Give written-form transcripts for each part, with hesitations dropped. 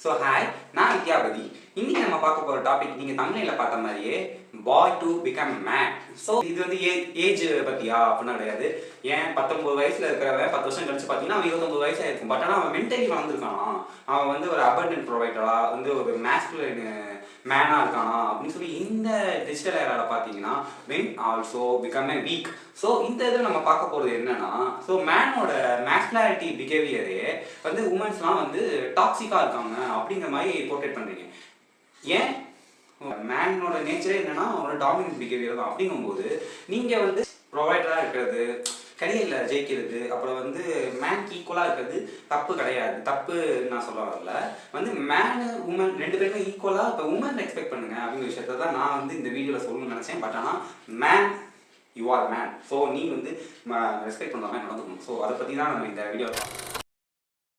So hi, நான் வித்யாபதி. இன்னைக்கு நம்ம பார்க்க போகிற டாபிக் நீங்கள் தமிழில் பார்த்த மாதிரியே பாய் டு பிகம் மேன். ஸோ இது வந்து ஏஜ் பற்றியா அப்படின்னா கிடையாது. ஏன் 19 வயசில் இருக்கிறவன் 10 வருஷம் கழிச்சு பார்த்தீங்கன்னா அவன் 29 வயசாக இருக்கும். பட் ஆனால் அவன் மென்டலி வளர்ந்துருக்கானா, அவன் வந்து ஒரு அபண்டன்ட் ப்ரொவைடரா, வந்து ஒரு மேஸ்குலின் மேனாக இருக்கானா அப்படின்னு சொல்லி இந்த டிஜிட்டல் ஏரால பார்த்தீங்கன்னா men also become a week. So இந்த இதில் நம்ம பார்க்க போகிறது என்னன்னா, ஸோ மேனோட மேஸ்குலாரிட்டி பிஹேவியரே வந்து உமன்ஸ்லாம் வந்து டாக்ஸிக்காக இருக்காங்க அப்படிங்கிற மாதிரி போர்ட்ரேட் பண்ணுறீங்க. ஏன் மேனோட நேச்சரே என்னன்னா அவனோட டாமினன்ட் பிஹேவியர் தான். அப்படிங்கும்போது நீங்கள் வந்து ப்ரொவைடராக இருக்கிறது, கரியரில் ஜெயிக்கிறது, அப்புறம் வந்து மேனுக்கு ஈக்குவலாக இருக்கிறது தப்பு கிடையாது. தப்பு நான் சொல்ல வரல. வந்து மேனு உமன் ரெண்டு பேருமே ஈக்குவலாக இப்போ உமன் எக்ஸ்பெக்ட் பண்ணுங்க அப்படிங்கிற விஷயத்த தான் நான் வந்து இந்த வீடியோவில் சொல்லணும்னு நினச்சேன். பட் ஆனால் man you are man. So நீ வந்து ரெஸ்பெக்ட் பண்ணுற மாதிரி நடந்துக்கணும். ஸோ அதை பற்றி தான் நம்ம இந்த வீடியோவில்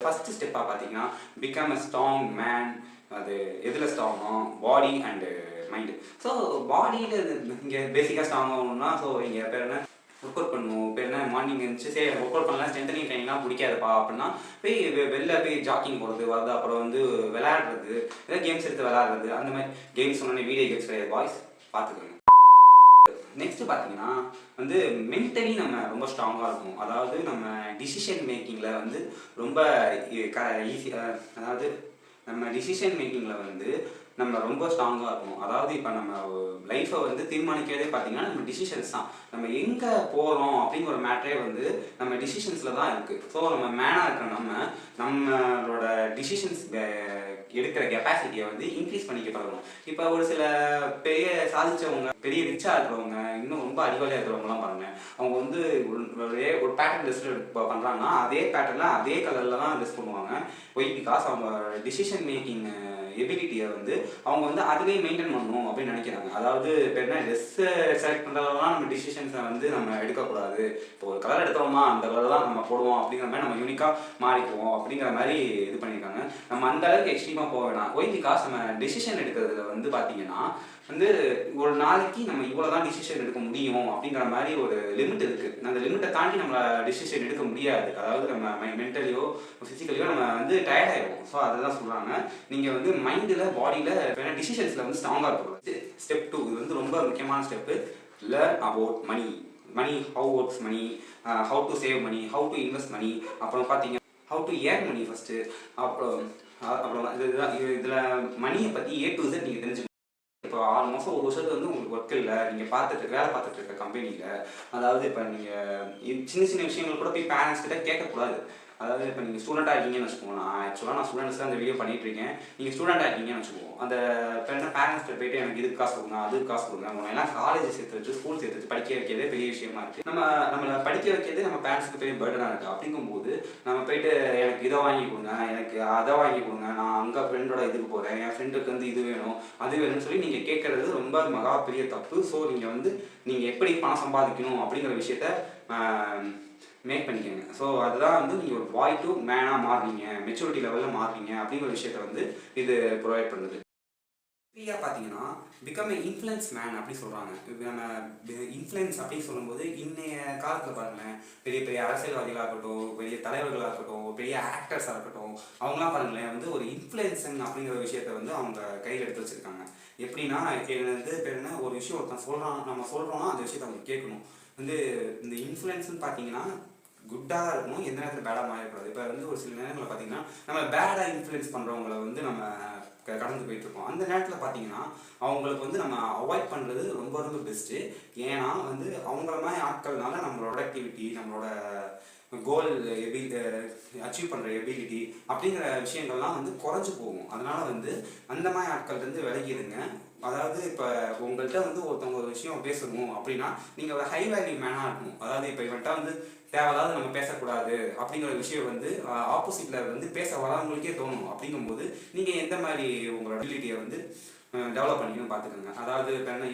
ஃபஸ்ட்டு ஸ்டெப்பாக பார்த்தீங்கன்னா பிகம் அ ஸ்ட்ராங் மேன். அது எதில் ஸ்ட்ராங்னோ பாடி அண்டு மைண்டு. ஸோ பாடியில் இங்கே பேசிக்காக ஸ்ட்ராங் ஆகணும்னா ஸோ இங்கே பேர் என்ன ஒர்க் அவுட் பண்ணணும். இப்போ என்ன மார்னிங் இருந்துச்சு சரி ஒர்க் அவுட் பண்ணலாம், ஸ்ட்ரென்தனிங் ட்ரைனிங்லாம் பிடிக்காதுப்பா அப்படின்னா போய் வெளில போய் ஜாக்கிங் போகிறது வருது, அப்புறம் வந்து விளையாடுறது, ஏதாவது கேம்ஸ் எடுத்து விளையாடுறது, அந்த மாதிரி கேம்ஸ் சொன்னோன்னே வீடியோ கேம்ஸ் கிடையாது பாய்ஸ், பார்த்துக்கோங்க. நெக்ஸ்ட் பார்த்தீங்கன்னா வந்து மென்டலி நம்ம ரொம்ப ஸ்ட்ராங்காக இருக்கும். அதாவது நம்ம டிசிஷன் மேக்கிங்கில் வந்து ரொம்ப ஈஸியாக, அதாவது நம்ம டிசிஷன் மேக்கிங்கில் வந்து நம்ம ரொம்ப ஸ்ட்ராங்காக இருக்கும். அதாவது இப்போ நம்ம லைஃப்பை வந்து தீர்மானிக்கிறதே பார்த்தீங்கன்னா நம்ம டிசிஷன்ஸ் தான். நம்ம எங்கே போகிறோம் அப்படிங்கிற ஒரு மேட்டரே வந்து நம்ம டிசிஷன்ஸில் தான் இருக்குது. ஸோ நம்ம மேனாக இருக்கிற நம்மளோட டிசிஷன்ஸ் எடுக்கிற கெப்பாசிட்டியை வந்து இன்க்ரீஸ் பண்ணிக்க பழகணும். இப்போ ஒரு சில பெரிய சாதிச்சவங்க, பெரிய ரிச்சாக இருக்கிறவங்க, இன்னும் ரொம்ப அறிவாளியாக இருக்கிறவங்கலாம் பாருங்க, அவங்க வந்து ஒரு பேட்டர்ன் ட்ரெஸ் பண்ணுறாங்கன்னா அதே பேட்டர்னில் அதே கலரில் தான் ட்ரெஸ் பண்ணுவாங்க. ஒய் பிகாஸ் அவங்க டிசிஷன் மேக்கிங் எபிலிட்டியை வந்து அவங்க வந்து அதுவே மெயின்டைன் பண்ணணும் அப்படின்னு நினைக்கிறாங்க. அதாவது இப்போ என்ன ட்ரெஸ்ஸை செலக்ட் பண்ணுறதெல்லாம் நம்ம டிசிஷன்ஸை வந்து நம்ம எடுக்கக்கூடாது. இப்போ ஒரு கலர் எடுத்தோமா அந்த கலர் தான் நம்ம போடுவோம் அப்படிங்கிற மாதிரி நம்ம யூனிக்காக மாறிக்குவோம் அப்படிங்கிற மாதிரி இது பண்ணியிருக்காங்க. நம்ம அந்த அளவுக்கு எக்ஸ்ட்ரீமாக போக வேணாம். ஒய் பிகாஸ் நம்ம டிசிஷன் எடுக்கிறதுல வந்து பார்த்தீங்கன்னா வந்து ஒரு நாளைக்கு நம்ம இவ்வளோ தான் டிசிஷன் எடுக்க முடியும் அப்படிங்கிற மாதிரி ஒரு லிமிட் இருக்குது. அந்த லிமிட்டை தாண்டி நம்ம டிசிஷன் எடுக்க முடியாது. அதாவது நம்ம மென்டலியோ ஃபிசிக்கலியோ நம்ம வந்து டயர்ட் ஆகிடுவோம். ஸோ அதை தான் சொல்கிறாங்க. நீங்கள் வந்து மைண்டில் பாடியில் டிசிஷன்ஸில் வந்து ஸ்ட்ராங்காக இருக்கக்கூடாது. ஸ்டெப் 2 இது வந்து ரொம்ப முக்கியமான step. Learn about money how works money, how to save money, how to invest money, அப்புறம் பார்த்தீங்க how to earn money first. அப்புறம் இதில் மணியை பற்றி A to Z நீங்கள் தெரிஞ்சுக்கணும். இப்போ 6 மாதம் 1 வருஷத்துக்கு வந்து உங்களுக்கு ஒர்க் இல்லை, நீங்கள் வேலை பார்த்துட்டு இருக்க கம்பெனியில், அதாவது இப்போ நீங்கள் சின்ன சின்ன விஷயங்கள் கூட போய் பேரண்ட்ஸ் கிட்ட கேட்கக்கூடாது. அதாவது இப்போ நீங்கள் ஸ்டூடெண்ட்டாக இருக்கீங்கன்னு வச்சுக்கோங்க. நான் ஸ்டூடெண்ட்ஸ் தான் இந்த வீடியோ பண்ணிட்டு இருக்கேன். நீங்கள் ஸ்டூடெண்ட்டாக இருக்கீங்கன்னு வச்சுக்கோங்க. அந்த பேரண்ட்ஸ்கிட்ட போயிட்டு எனக்கு இதுக்கு காசு கொடுங்க, அதுக்கு காசு கொடுங்க, அவங்க எல்லாம் காலேஜ் சேர்த்து வச்சு ஸ்கூல் சேர்த்து வச்சு படிக்க வைக்கிறதே பெரிய விஷயமா இருக்குது. நம்மளை படிக்க வைக்கிறதே நம்ம பேரண்ட்ஸ்க்கு பெரிய பர்டனாக இருக்குது. அப்படிங்கும்போது நம்ம போயிட்டு எனக்கு இதை வாங்கி கொடுங்க, எனக்கு அதை வாங்கி கொடுங்க, நான் அங்கே ஃப்ரெண்டோட இதுக்கு போகிறேன், என் ஃப்ரெண்டுக்கு வந்து இது வேணும் அது வேணும்னு சொல்லி நீங்கள் கேட்குறது ரொம்ப மகா பெரிய தப்பு. ஸோ நீங்கள் எப்படி பணம் சம்பாதிக்கணும் அப்படிங்கிற விஷயத்த மேக் பண்ணிக்கோங்க. ஸோ அதுதான் வந்து நீங்கள் ஒரு பாய் டு மேனாக மாறுறீங்க, மெச்சூரிட்டி லெவலில் மாறுறீங்க அப்படிங்கிற விஷயத்த வந்து இது ப்ரொவைட் பண்ணுது. ஃப்ரீயாக பார்த்தீங்கன்னா பிகம் ஏ இன்ஃப்ளூயன்ஸ் மேன் அப்படி சொல்கிறாங்க. நம்ம இன்ஃப்ளூயன்ஸ் அப்படின்னு சொல்லும்போது இன்னைய காலத்தில் பாருங்களேன், பெரிய பெரிய அரசியல்வாதிகளாக இருக்கட்டும், பெரிய தலைவர்களாக இருக்கட்டும், பெரிய ஆக்டர்ஸாக இருக்கட்டும், அவங்களாம் பாருங்களேன் வந்து ஒரு இன்ஃப்ளூயன்ஸிங் அப்படிங்கிற விஷயத்த வந்து அவங்க கையில் எடுத்து வச்சுருக்காங்க. எப்படின்னா வந்து பேருன்னா ஒரு விஷயம் ஒருத்தன் நம்ம சொல்கிறோன்னா அந்த விஷயத்தை அவங்க கேட்கணும். வந்து இந்த இன்ஃப்ளூயன்ஸ்ன்னு பார்த்தீங்கன்னா குட்டாக இருக்கணும், எந்த நேரத்தில் பேடாக மாறக்கூடாது. இப்போ வந்து ஒரு சில நேரங்களில் பார்த்தீங்கன்னா நம்ம பேடாக இன்ஃப்ளூயன்ஸ் பண்ணுறவங்களை வந்து நம்ம கடந்து போயிட்டுருக்கோம். அந்த நேரத்தில் பார்த்தீங்கன்னா அவங்களுக்கு வந்து நம்ம அவாய்ட் பண்ணுறது ரொம்ப ரொம்ப பெஸ்ட்டு. ஏன்னா வந்து அவங்கள மாதிரி ஆட்கள்னால நம்மளோட ஆக்டிவிட்டி, நம்மளோட கோல் அச்சீவ் பண்ணுற எபிலிட்டி அப்படிங்கிற விஷயங்கள்லாம் வந்து குறைஞ்சி போகும். அதனால் வந்து அந்த மாதிரி ஆட்கள்லேருந்து விலகிடுங்க. அதாவது இப்போ உங்கள்கிட்ட வந்து ஒருத்தவங்க ஒரு விஷயம் பேசணும் அப்படின்னா நீங்கள் ஒரு ஹை வேல்யூ மேனாக இருக்கணும். அதாவது இப்போ இவன்கிட்ட வந்து தேவையில்லாத நம்ம பேசக்கூடாது அப்படிங்கிற விஷயம் வந்து ஆப்போசிட்டில் வந்து பேச வரவங்களுக்கே தோணும். அப்படிங்கும்போது நீங்கள் எந்த மாதிரி உங்களோட எபிலிட்டியை வந்து டெவலப் பண்ணிக்கணும் பார்த்துக்கோங்க. அதாவது இப்போ என்ன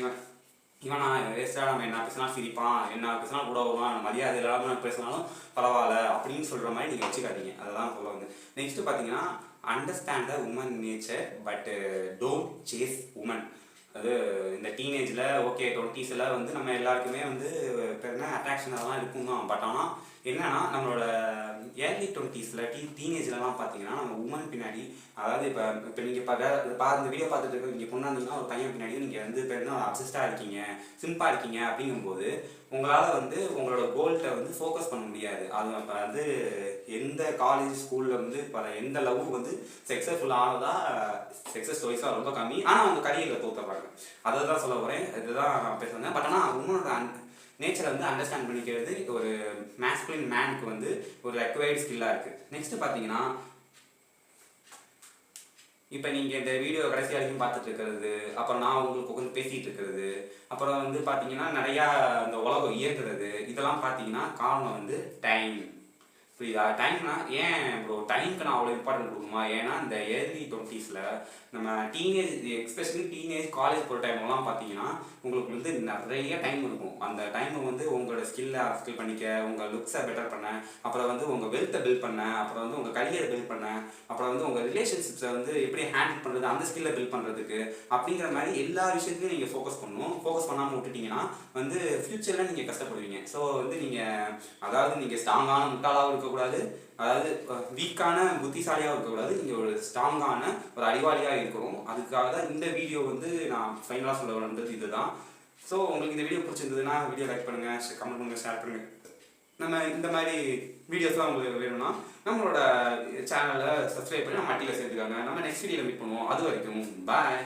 இவன் நான் வேஸ்ட்டாக நம்ம என்ன பேசினா சிரிப்பான், என்ன பேசினா கூட வருவான், மரியாதை இல்லாமல் பேசினாலும் பரவாயில்ல அப்படின்னு சொல்கிற மாதிரி நீங்கள் வச்சுக்காதீங்க. அதெல்லாம் சொல்ல வந்து நெக்ஸ்ட்டு பார்த்தீங்கன்னா understand the woman nature but don't chase woman. அது இந்த டீனேஜில் ஓகே 20s வந்து நம்ம எல்லாருக்குமே வந்து இப்போ என்ன அட்ராக்ஷனாக தான் இருக்கும் தான். பட் ஆனால் என்னன்னா நம்மளோட ஏர்லி 20s டீனேஜ்லலாம் பார்த்தீங்கன்னா நம்ம உமன் பின்னாடி, அதாவது இப்போ நீங்கள் இந்த வீடியோ பார்த்துட்டு இருக்க நீங்கள் கொண்டாந்தீங்கன்னா ஒரு பையன் பின்னாடி நீங்கள் வந்து இப்போ என்ன அப்சஸ்டாக இருக்கீங்க, சிம்பிளாக இருக்கீங்க அப்படிங்கும்போது உங்களால் வந்து உங்களோட கோல்கிட்ட வந்து ஃபோக்கஸ் பண்ண முடியாது. அது இப்போ வந்து எந்த காலேஜ் ஸ்கூலில் வந்து இப்போ எந்த லவ் வந்து சக்ஸஸ்ஃபுல் ஆனதா சக்ஸஸ் ஸ்டோரிஸாக ரொம்ப கம்மி. ஆனால் அவங்க கரியரில் தோற்றுறாங்க. அதை தான் சொல்ல வரேன், இதுதான் நான் பேசுகிறேன். பட் ஆனால் உங்களோட நேச்சரை வந்து அண்டர்ஸ்டாண்ட் பண்ணிக்கிறது ஒரு மேஸ்குலின் மேனுக்கு வந்து ஒரு ரெக்வயர்டு ஸ்கில்லாக இருக்குது. நெக்ஸ்ட் பார்த்தீங்கன்னா இப்போ நீங்கள் இந்த வீடியோ கடைசி வரைக்கும் பார்த்துட்டு இருக்கிறது, அப்புறம் நான் உங்களுக்கு உட்காந்து பேசிகிட்டு இருக்கிறது, அப்புறம் வந்து பார்த்தீங்கன்னா நிறையா இந்த உலகம் இயங்குறது, இதெல்லாம் பார்த்தீங்கன்னா காரணம் வந்து டைம். புரியுதா? டைம்னா ஏன் ப்ரோ டைமுக்கு நான் அவ்வளோ இம்பார்ட்டன்ட் கொடுக்குமா? ஏன்னா இந்த ஏர்லி 20s நம்ம டீனேஜ், எஸ்பெஷலி டீனேஜ் காலேஜ் போகிற டைம்லாம் பார்த்தீங்கன்னா உங்களுக்கு வந்து நிறைய டைம் இருக்கும். அந்த டைமை வந்து உங்களோட ஸ்கில்லை அப்ஸ்கில் பண்ணிக்க, உங்கள் லுக்ஸை பெட்டர் பண்ண, அப்புறம் வந்து உங்கள் வெல்த்தை பில்ட் பண்ண, அப்புறம் வந்து உங்கள் கரியரை பில்ட் பண்ண, அப்புறம் வந்து உங்கள் ரிலேஷன்ஷிப்ஸை வந்து எப்படி ஹேண்டில் பண்ணுறது, அந்த ஸ்கில்லை பில்ட் பண்ணுறதுக்கு அப்படிங்கிற மாதிரி எல்லா விஷயத்துலையும் நீங்கள் ஃபோக்கஸ் பண்ணணும். ஃபோக்கஸ் பண்ணாமல் விட்டுட்டிங்கன்னா வந்து ஃப்யூச்சரில் நீங்கள் கஷ்டப்படுவீங்க. ஸோ வந்து நீங்கள் அதாவது நீங்கள் ஸ்ட்ராங்கான முட்டாளாகவும் இருக்கக்கூடாது, அதாவது வீக்கான புத்திசாலியாக இருக்கக்கூடாது, நீங்கள் ஒரு ஸ்ட்ராங்கான ஒரு அறிவாளியாக இருக்கணும். அதுக்காக தான் இந்த வீடியோ வந்து நான் ஃபைனலாக சொல்ல வேண்டியது இதுதான். ஸோ உங்களுக்கு இந்த வீடியோ பிடிச்சிருந்ததுன்னா வீடியோ லைக் பண்ணுங்கள், கமெண்ட் பண்ணுங்கள், ஷேர் பண்ணுங்கள். நம்ம இந்த மாதிரி வீடியோஸ்லாம் உங்களுக்கு வேணும்னா நம்மளோட சேனலை சப்ஸ்கிரைப் பண்ணி நம்ம மட்டியில் சேர்த்துக்காங்க. நம்ம நெக்ஸ்ட் வீடியோவில் மீட் பண்ணுவோம். அது வரைக்கும் பாய்.